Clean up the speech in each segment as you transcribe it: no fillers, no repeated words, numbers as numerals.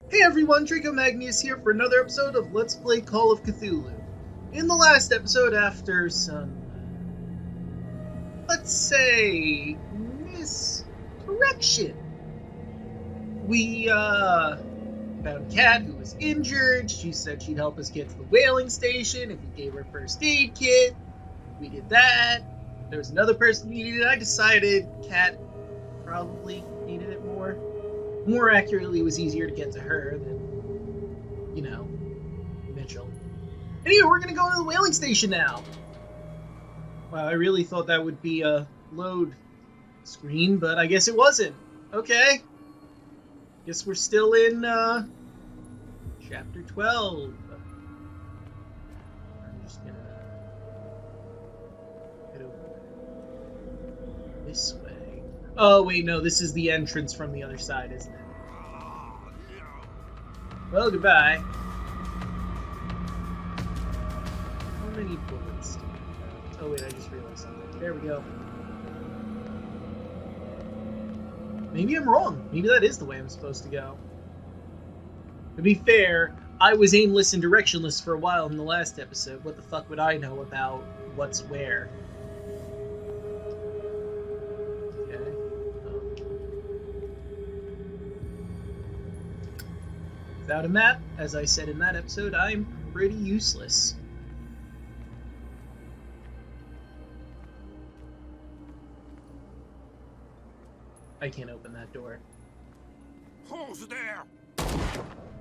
Hey everyone, Draco Magnius here for another episode of Let's Play Call of Cthulhu. In the last episode, after some, let's say, misdirection, we, found Kat, who was injured. She said she'd help us get to the whaling station if we gave her a first aid kit. We did that. There was another person who needed it. I decided Kat probably needed it more. More accurately, it was easier to get to her than, Mitchell. Anyway, we're gonna go to the whaling station now. Wow, I really thought that would be a load screen, but I guess it wasn't. Okay. Guess we're still in, Chapter 12. I'm just gonna head over this way. Oh, wait, no, this is the entrance from the other side, isn't it? Well, goodbye. How many bullets do we have? Oh, wait, I just realized something. There we go. Maybe I'm wrong. Maybe that is the way I'm supposed to go. To be fair, I was aimless and directionless for a while in the last episode. What the fuck would I know about what's where? Without a map, as I said in that episode, I'm pretty useless. I can't open that door. Who's there?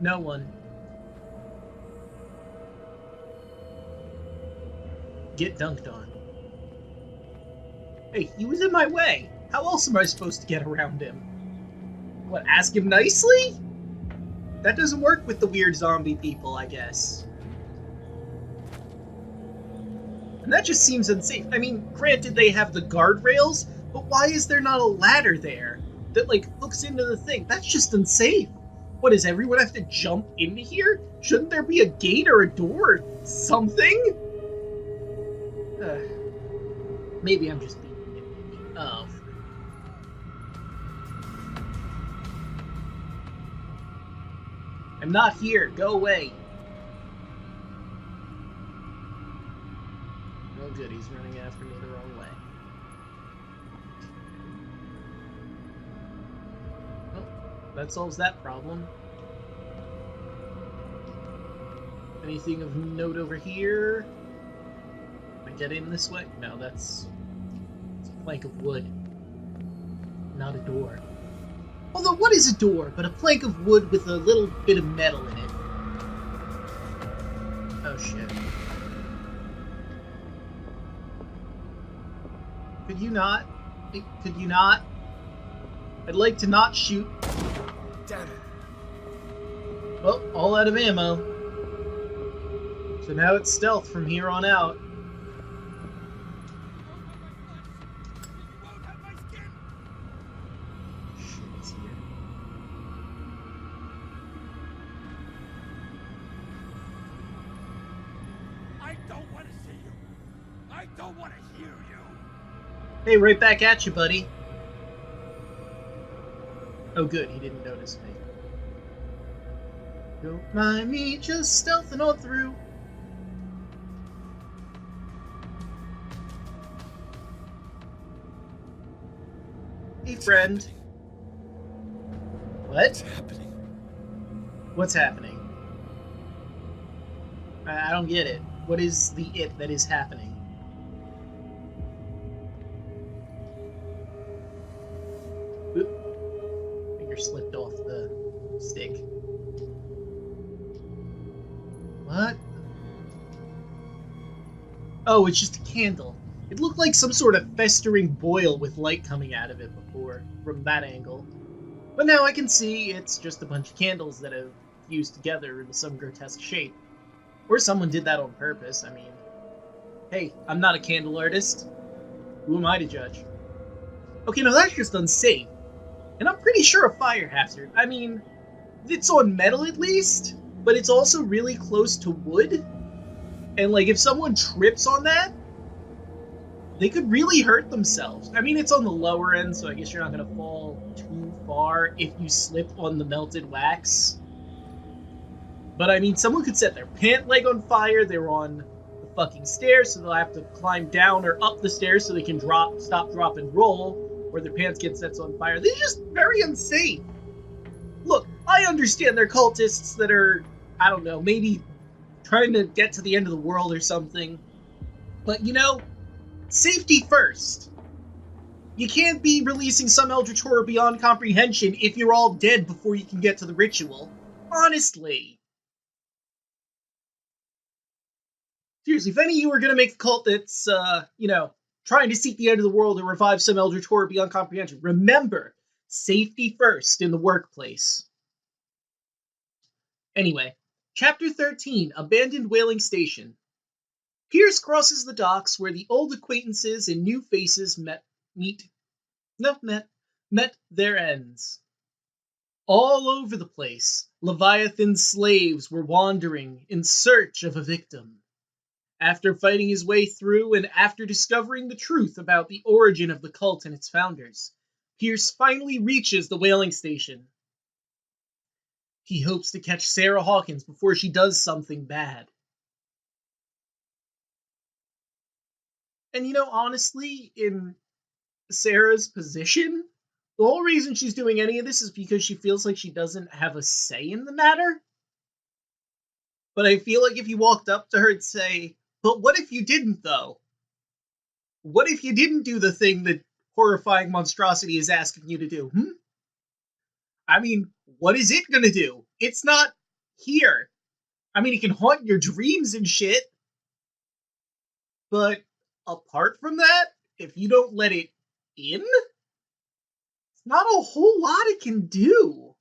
No one. Get dunked on. Hey, he was in my way. How else am I supposed to get around him? What, ask him nicely? That doesn't work with the weird zombie people, I guess. And that just seems unsafe. I mean, granted they have the guardrails, but why is there not a ladder there that, hooks into the thing? That's just unsafe. What, does everyone have to jump into here? Shouldn't there be a gate or a door or something? Maybe I'm just being nitpicky. Oh. I'm not here. Go away. Oh, good. He's running after me the wrong way. Well, that solves that problem. Anything of note over here? Can I get in this way? No, that's a plank of wood. Not a door. Although, what is a door but a plank of wood with a little bit of metal in it? Oh, shit. Could you not? Could you not? I'd like to not shoot. Damn it. Well, all out of ammo. So now it's stealth from here on out. Hey, right back at you, buddy. Oh, good, he didn't notice me. Don't mind me, just stealthing on through. Hey, friend. What? What's happening? What's happening? I don't get it. What is the it that is happening? Slipped off the stick. What? Oh, it's just a candle. It looked like some sort of festering boil with light coming out of it before, from that angle. But now I can see it's just a bunch of candles that have fused together into some grotesque shape. Or someone did that on purpose, I mean. Hey, I'm not a candle artist. Who am I to judge? Okay, no, that's just unsafe. And I'm pretty sure a fire hazard. I mean, it's on metal at least, but it's also really close to wood. And, if someone trips on that, they could really hurt themselves. I mean, it's on the lower end, so I guess you're not going to fall too far if you slip on the melted wax. But I mean, someone could set their pant leg on fire. They're on the fucking stairs, so they'll have to climb down or up the stairs so they can stop, drop, and roll, or their pants get set on fire. They're just very unsafe. Look, I understand they're cultists that are, I don't know, maybe trying to get to the end of the world or something. But, safety first. You can't be releasing some eldritch horror beyond comprehension if you're all dead before you can get to the ritual. Honestly. Seriously, if any of you are going to make a cult that's, trying to seek the end of the world or revive some eldritch horror beyond comprehension, remember, safety first in the workplace. Anyway, Chapter 13, Abandoned Whaling Station. Pierce crosses the docks where the old acquaintances and new faces met their ends. All over the place, Leviathan slaves were wandering in search of a victim. After fighting his way through and after discovering the truth about the origin of the cult and its founders, Pierce finally reaches the whaling station. He hopes to catch Sarah Hawkins before she does something bad. And honestly, in Sarah's position, the whole reason she's doing any of this is because she feels like she doesn't have a say in the matter. But I feel like if you walked up to her and say, but what if you didn't, though? What if you didn't do the thing that horrifying monstrosity is asking you to do? I mean, what is it gonna do? It's not here. I mean, it can haunt your dreams and shit. But apart from that, if you don't let it in, it's not a whole lot it can do.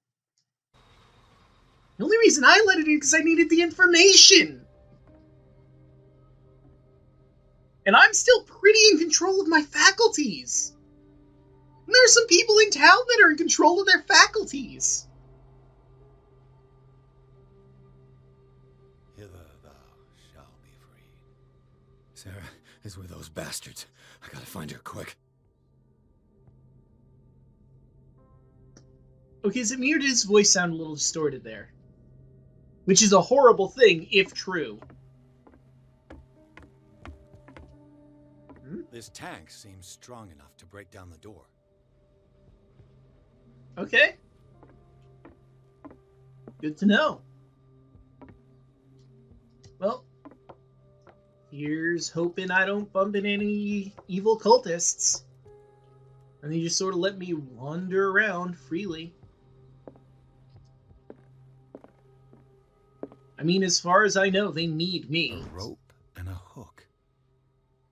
The only reason I let it in is because I needed the information. And I'm still pretty in control of my faculties. And there are some people in town that are in control of their faculties. Hither thou shalt be freed. Sarah is with those bastards. I gotta find her quick. Okay, is it me or did his voice sound a little distorted there? Which is a horrible thing, if true. This tank seems strong enough to break down the door. Okay. Good to know. Well, here's hoping I don't bump into any evil cultists. And they just sort of let me wander around freely. I mean, as far as I know, they need me. A rope and a hook.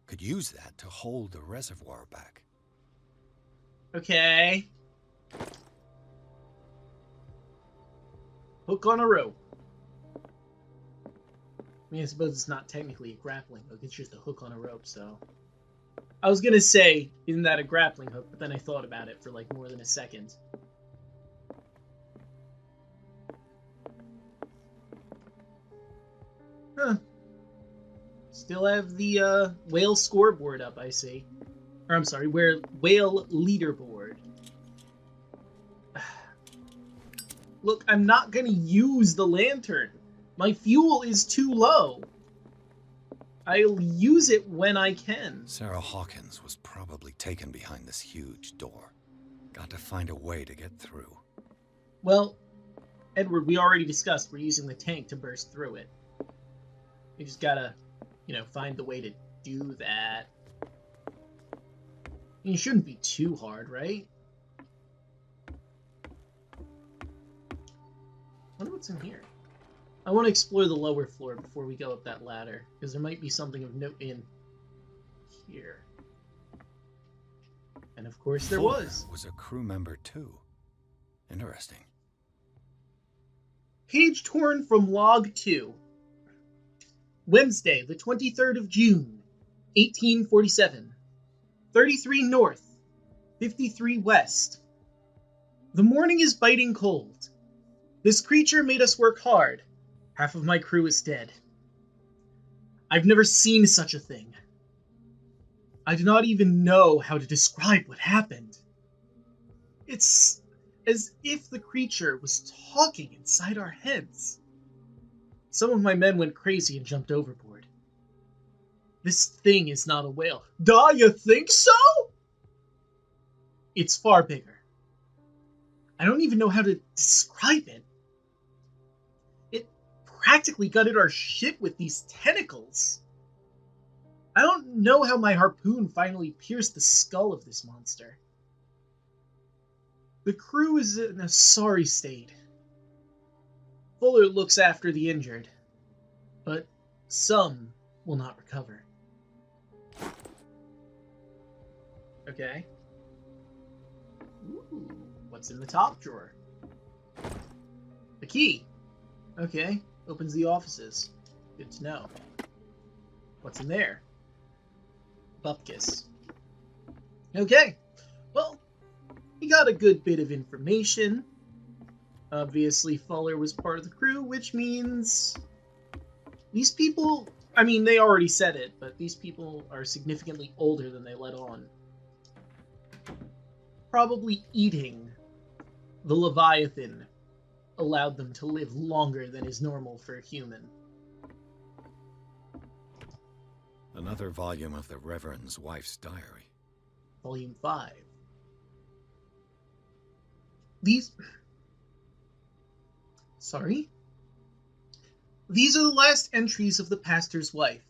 Could use that to hold the reservoir back. Okay. Hook on a rope. I mean, I suppose it's not technically a grappling hook, it's just a hook on a rope, so... I was gonna say, isn't that a grappling hook, but then I thought about it for like more than a second. Huh. Still have the whale scoreboard up, I see. Or I'm sorry, whale leaderboard. Look, I'm not gonna use the lantern. My fuel is too low. I'll use it when I can. Sarah Hawkins was probably taken behind this huge door. Got to find a way to get through. Well, Edward, we already discussed we're using the tank to burst through it. We just gotta, find the way to do that. I mean, it shouldn't be too hard, right? I wonder what's in here. I want to explore the lower floor before we go up that ladder, because there might be something of note in here. And of course there was. Was a crew member too. Interesting. Page torn from log 2. Wednesday, the 23rd of June, 1847. 33 north, 53 west. The morning is biting cold. This creature made us work hard. Half of my crew is dead. I've never seen such a thing. I do not even know how to describe what happened. It's as if the creature was talking inside our heads. Some of my men went crazy and jumped overboard. This thing is not a whale. Duh, you think so? It's far bigger. I don't even know how to describe it. It practically gutted our ship with these tentacles. I don't know how my harpoon finally pierced the skull of this monster. The crew is in a sorry state. Fuller looks after the injured, but some will not recover. Okay. Ooh, what's in the top drawer? The key. Okay, opens the offices. Good to know. What's in there? Bupkis. Okay, well, we got a good bit of information. Obviously, Fuller was part of the crew, which means these people, I mean, they already said it, but these people are significantly older than they let on. Probably eating the Leviathan allowed them to live longer than is normal for a human. Another volume of the Reverend's wife's diary. Volume 5. These are the last entries of the pastor's wife.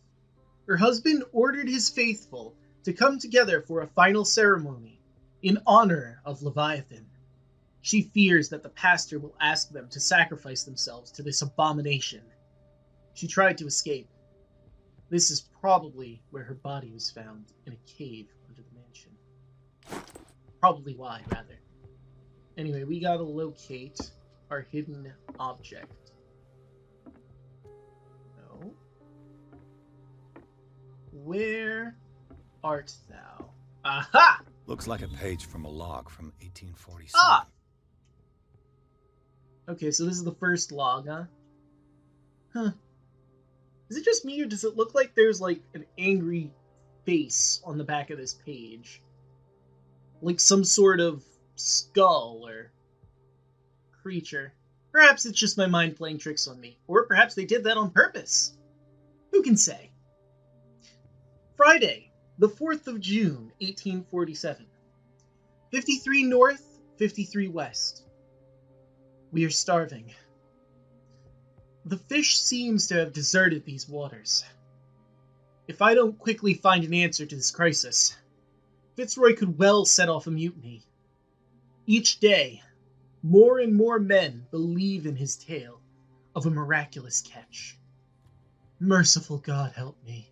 Her husband ordered his faithful to come together for a final ceremony in honor of Leviathan. She fears that the pastor will ask them to sacrifice themselves to this abomination. She tried to escape. This is probably where her body was found, in a cave under the mansion. Probably why, rather. Anyway, we gotta locate our hidden object. No. Where art thou? Aha! Looks like a page from a log from 1847. Ah! Okay, so this is the first log, huh? Huh. Is it just me, or does it look like there's, like, an angry face on the back of this page? Like some sort of skull or creature. Perhaps it's just my mind playing tricks on me. Or perhaps they did that on purpose. Who can say? Friday, the 4th of June, 1847. 53 north, 53 west. We are starving. The fish seems to have deserted these waters. If I don't quickly find an answer to this crisis, Fitzroy could well set off a mutiny. Each day, more and more men believe in his tale of a miraculous catch. Merciful God, help me.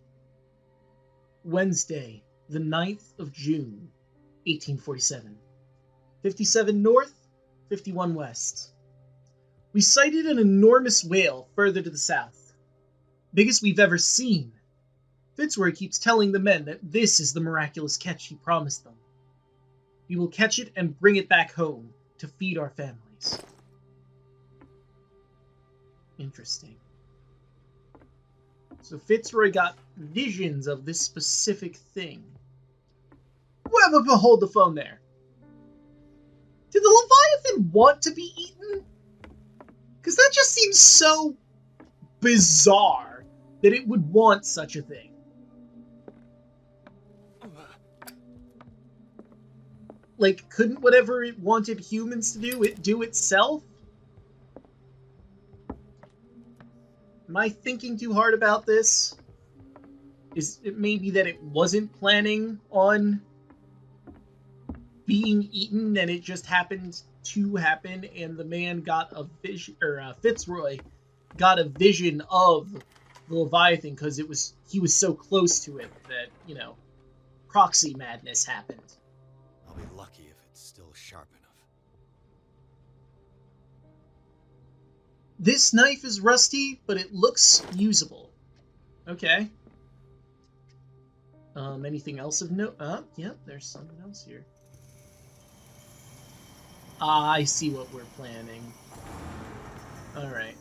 Wednesday, the 9th of June, 1847. 57 north, 51 west. We sighted an enormous whale further to the south. Biggest we've ever seen. Fitzroy keeps telling the men that this is the miraculous catch he promised them. We will catch it and bring it back home to feed our families. Interesting. So Fitzroy got visions of this specific thing. Whoever hold the phone there. Did the Leviathan want to be eaten? Because that just seems so bizarre that it would want such a thing. Like, couldn't whatever it wanted humans to do, it do itself? Am I thinking too hard about this? Is it maybe that it wasn't planning on being eaten and it just happened to happen, and the man got a vision, or Fitzroy got a vision of the Leviathan because he was so close to it that, you know, proxy madness happened. I'll be lucky if it's still sharp enough. This knife is rusty, but it looks usable. Okay. Anything else of note? Yep, there's something else here. I see what we're planning. Alright.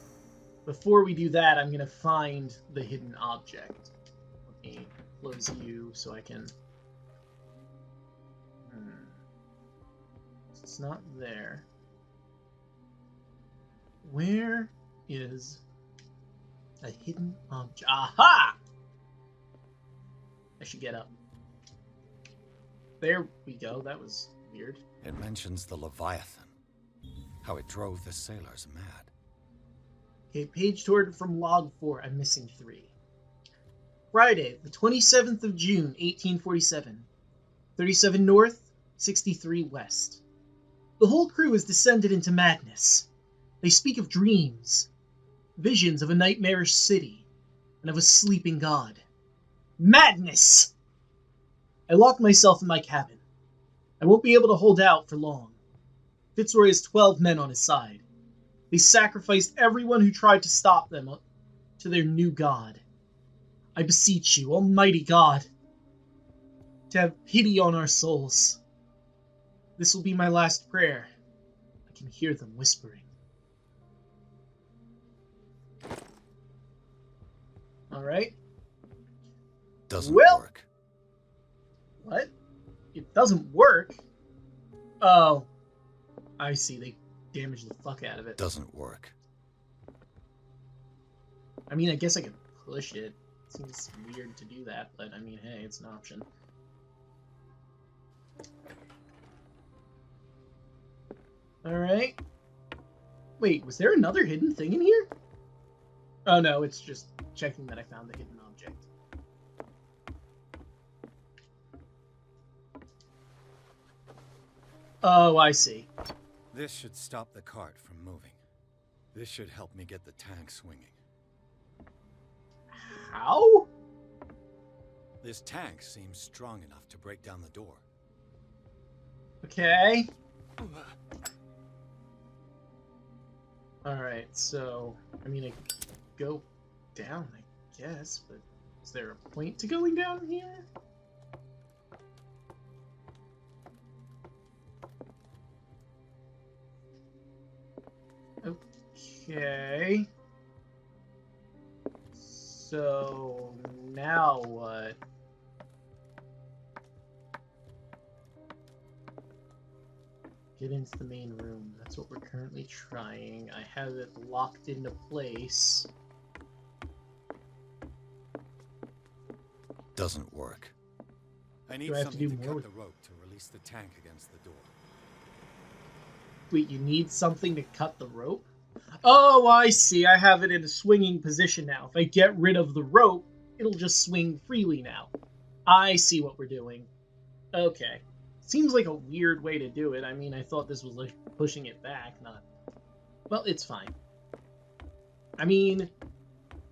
Before we do that, I'm going to find the hidden object. Let me close you so I can... It's not there. Where is A hidden object. Aha! I should get up. There we go. That was weird. It mentions the Leviathan. How it drove the sailors mad. Okay, page toward from log 4. I'm missing 3. Friday, the 27th of June, 1847. 37 north, 63 west. The whole crew has descended into madness. They speak of dreams, visions of a nightmarish city, and of a sleeping god. Madness! I locked myself in my cabin. I won't be able to hold out for long. Fitzroy has 12 men on his side. They sacrificed everyone who tried to stop them to their new god. I beseech you, Almighty God, to have pity on our souls. This will be my last prayer. I can hear them whispering. Alright. Doesn't work. What? It doesn't work? Oh. I see. They damaged the fuck out of it. Doesn't work. I mean, I guess I could push it. It seems weird to do that, but I mean, hey, it's an option. Alright. Wait, was there another hidden thing in here? Oh no, it's just checking that I found the hidden object. Oh, I see. This should stop the cart from moving. This should help me get the tank swinging. How? This tank seems strong enough to break down the door. Okay. Alright, so, I mean, I go down, I guess, but is there a point to going down here? Okay. So, now what? Get into the main room. That's what we're currently trying. I have it locked into place. Doesn't work. I need something to cut the rope to release the tank against the door. Wait, you need something to cut the rope? Oh, I see. I have it in a swinging position now. If I get rid of the rope, it'll just swing freely now. I see what we're doing. Okay. Seems like a weird way to do it. I mean, I thought this was like pushing it back, not... Well, it's fine. I mean,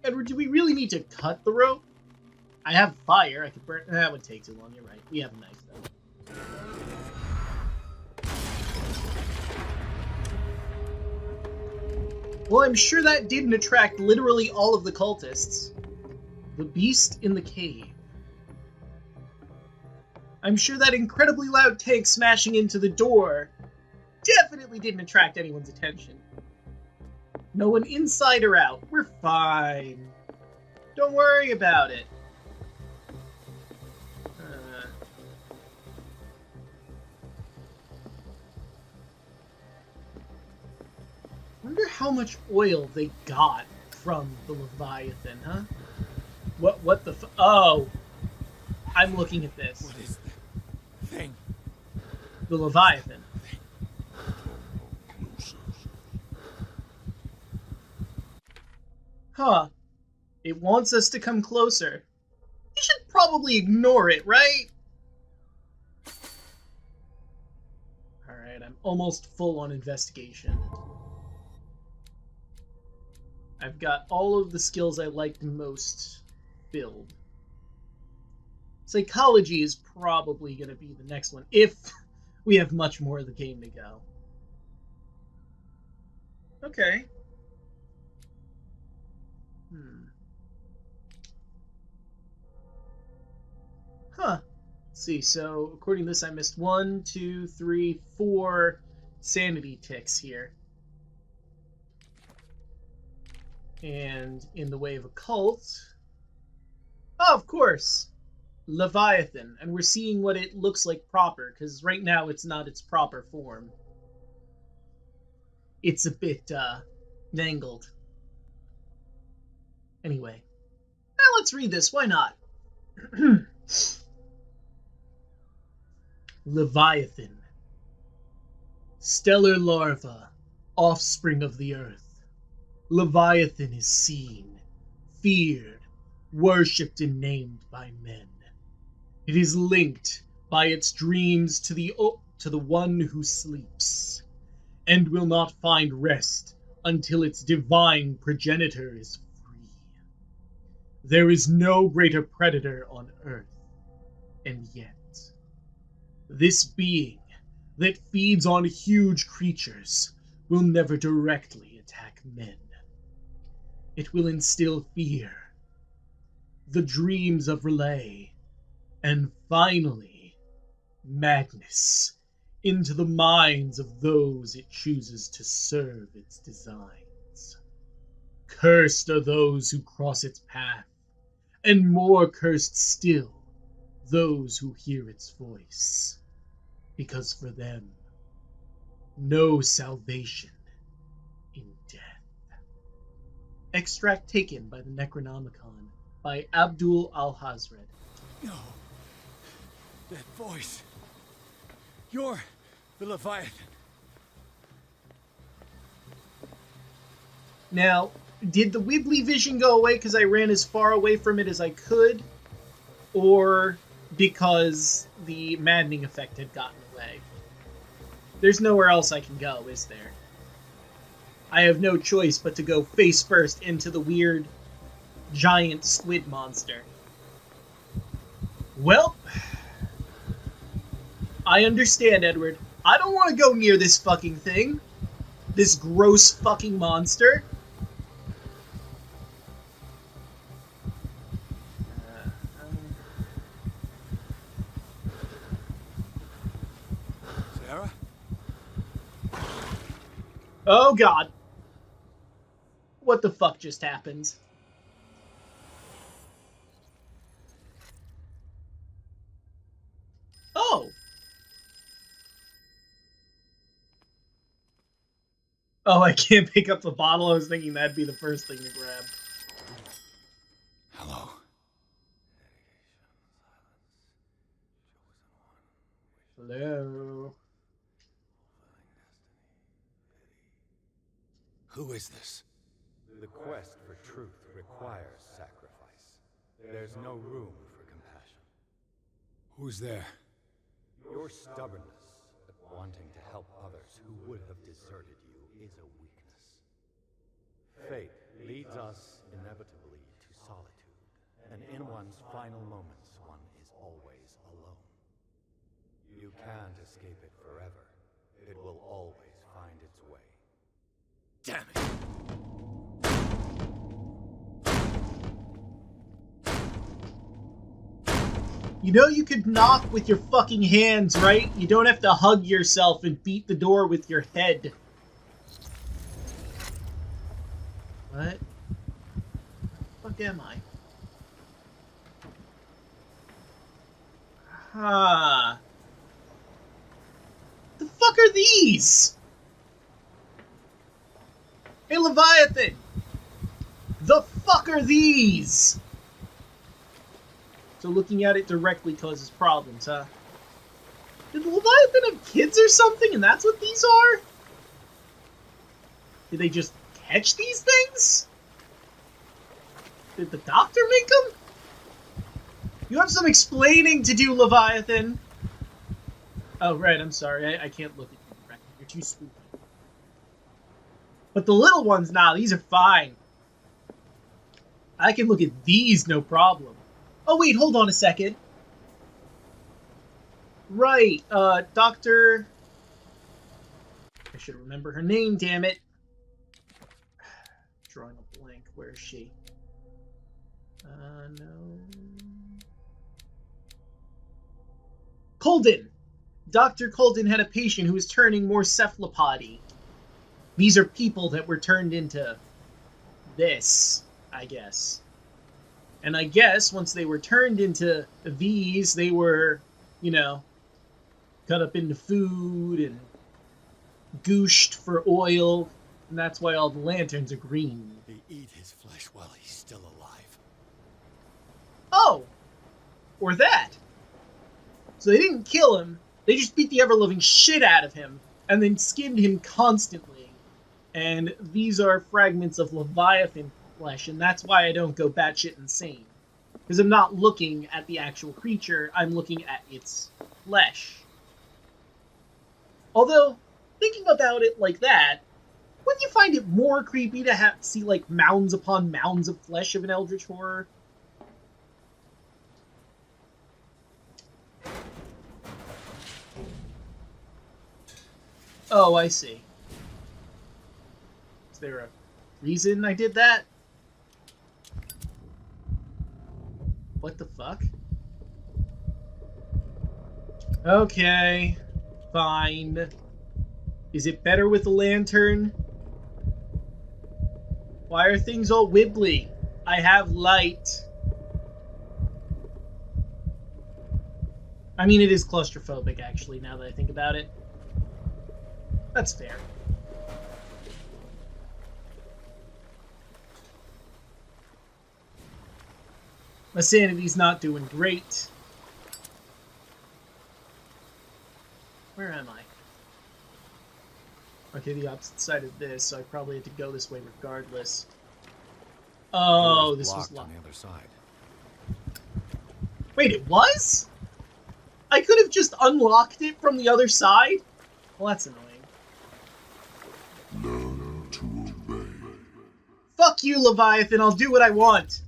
Edward, do we really need to cut the rope? I have fire. I could burn... That would take too long. You're right. We have a knife, though. Well, I'm sure that didn't attract literally all of the cultists. The beast in the cave. I'm sure that incredibly loud tank smashing into the door definitely didn't attract anyone's attention. No one inside or out. We're fine. Don't worry about it. Wonder how much oil they got from the Leviathan, huh? What the oh! I'm looking at this. What is the thing? The Leviathan. Huh. It wants us to come closer. You should probably ignore it, right? Alright, I'm almost full on investigation. I've got all of the skills I liked most filled. Psychology is probably going to be the next one, if we have much more of the game to go. Okay. Huh. Let's see, so according to this, I missed 1, 2, 3, 4 sanity ticks here. And in the way of occult... Oh, of course! Leviathan. And we're seeing what it looks like proper, because right now it's not its proper form. It's a bit, mangled. Anyway, let's read this. Why not? Leviathan. Stellar larva, offspring of the earth. Leviathan is seen, feared, worshipped and named by men. It is linked by its dreams to the one who sleeps, and will not find rest until its divine progenitor is free. There is no greater predator on earth, and yet, this being that feeds on huge creatures will never directly attack men. It will instill fear, the dreams of relay, and finally, madness into the minds of those it chooses to serve its designs. Cursed are those who cross its path, and more cursed still those who hear its voice, because for them, no salvation in death. Extract taken by the Necronomicon by Abdul Al-Hazred. No. That voice. You're the Leviathan. Now, did the Wibbly vision go away because I ran as far away from it as I could? Or because the maddening effect had gotten away? There's nowhere else I can go, is there? I have no choice but to go face first into the weird giant squid monster. Well, I understand, Edward. I don't want to go near this fucking thing. This gross fucking monster. Sarah? Oh god. What the fuck just happened? Oh. Oh, I can't pick up the bottle. I was thinking that'd be the first thing to grab. Hello. Hello. Who is this? The quest for truth requires sacrifice. There's no room for compassion. Who's there? Your stubbornness at wanting to help others who would have deserted you is a weakness. Fate leads us inevitably to solitude, and in one's final moments, one is always alone. You can't escape it forever. It will always find its way. Damn it! You know you could knock with your fucking hands, right? You don't have to hug yourself and beat the door with your head. What? The fuck am I? Ah. The fuck are these? Hey, Leviathan! The fuck are these? So looking at it directly causes problems, huh? Did the Leviathan have kids or something, and that's what these are? Did they just catch these things? Did the doctor make them? You have some explaining to do, Leviathan. Oh, right, I'm sorry. I can't look at you directly. You're too spooky. But the little ones, nah, these are fine. I can look at these, no problem. Oh, wait, hold on a second. Right, Dr. I should remember her name, damn it. Drawing a blank. Where is she? No. Colden! Dr. Colden had a patient who was turning more cephalopody. These are people that were turned into this, I guess. And I guess once they were turned into these, they were, you know, cut up into food and gooshed for oil. And that's why all the lanterns are green. They eat his his flesh while he's still alive. Oh! Or that. So they didn't kill him, they just beat the ever-living shit out of him, and then skinned him constantly. And these are fragments of Leviathan flesh, and that's why I don't go batshit insane. Because I'm not looking at the actual creature, I'm looking at its flesh. Although, thinking about it like that, wouldn't you find it more creepy to see, like, mounds upon mounds of flesh of an eldritch horror? Oh, I see. Is there a reason I did that? What the fuck? Okay. Fine. Is it better with the lantern? Why are things all wibbly? I have light. I mean, it is claustrophobic, actually, now that I think about it. That's fair. My sanity's not doing great. Where am I? Okay, the opposite side of this, so I probably had to go this way regardless. Oh, this was locked on the other side. Wait, it was? I could have just unlocked it from the other side? Well, that's annoying. Learn to obey. Fuck you, Leviathan, I'll do what I want.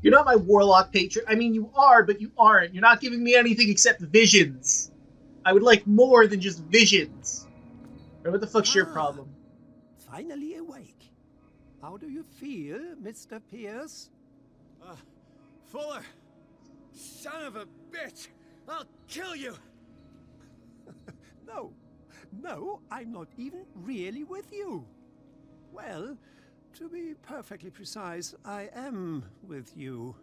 You're not my warlock patron. I mean, you are, but you aren't. You're not giving me anything except visions. I would like more than just visions. Or what the fuck's your problem? Finally awake. How do you feel, Mr. Pierce? Fuller! Son of a bitch! I'll kill you! No, I'm not even really with you. Well, to be perfectly precise, I am with you.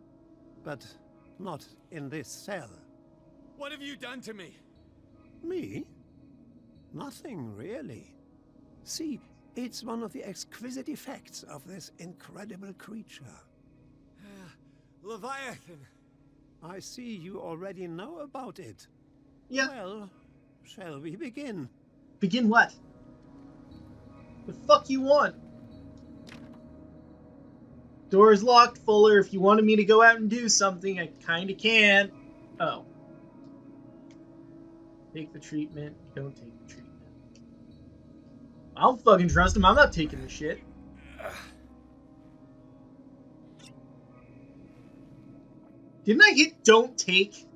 But not in this cell. What have you done to me? Me? Nothing, really. See, it's one of the exquisite effects of this incredible creature. Leviathan! I see you already know about it. Yeah. Well, shall we begin? Begin what? The fuck you want? Door's locked, Fuller. If you wanted me to go out and do something, I kinda can. Oh. Take the treatment. Don't take the treatment. I don't fucking trust him. I'm not taking the shit. Didn't I hit don't take?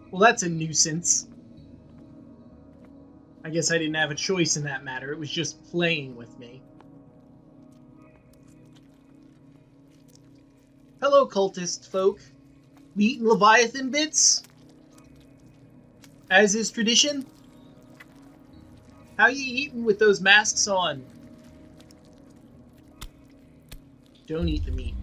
Well, that's a nuisance. I guess I didn't have a choice in that matter. It was just playing with me. Hello, cultist folk. We eating Leviathan bits? As is tradition? How you eating with those masks on? Don't eat the meat.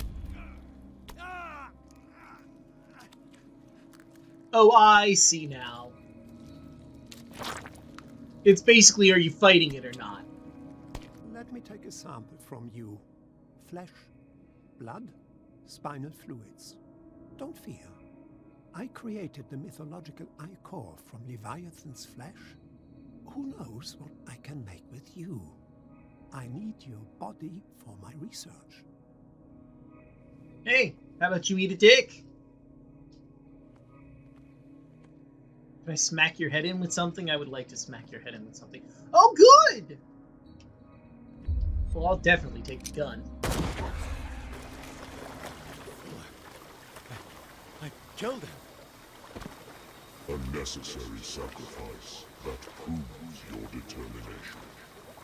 Oh, I see now. It's basically, are you fighting it or not? Let me take a sample from you. Flesh, blood, spinal fluids. Don't fear. I created the mythological ichor from Leviathan's flesh. Who knows what I can make with you? I need your body for my research. Hey, how about you eat a dick? Can I smack your head in with something? I would like to smack your head in with something. Oh, good! Well, I'll definitely take the gun. I killed him. A necessary sacrifice that proves your determination.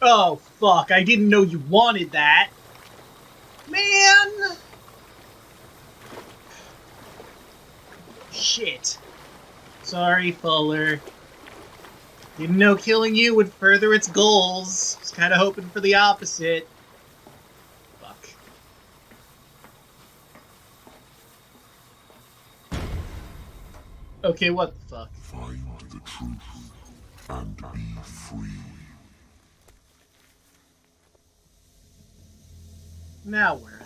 Oh, fuck. I didn't know you wanted that. Man! Shit. Sorry, Fuller. Didn't know killing you would further its goals. Was kind of hoping for the opposite. Fuck. Okay, what the fuck? Find the truth and be free. Now where?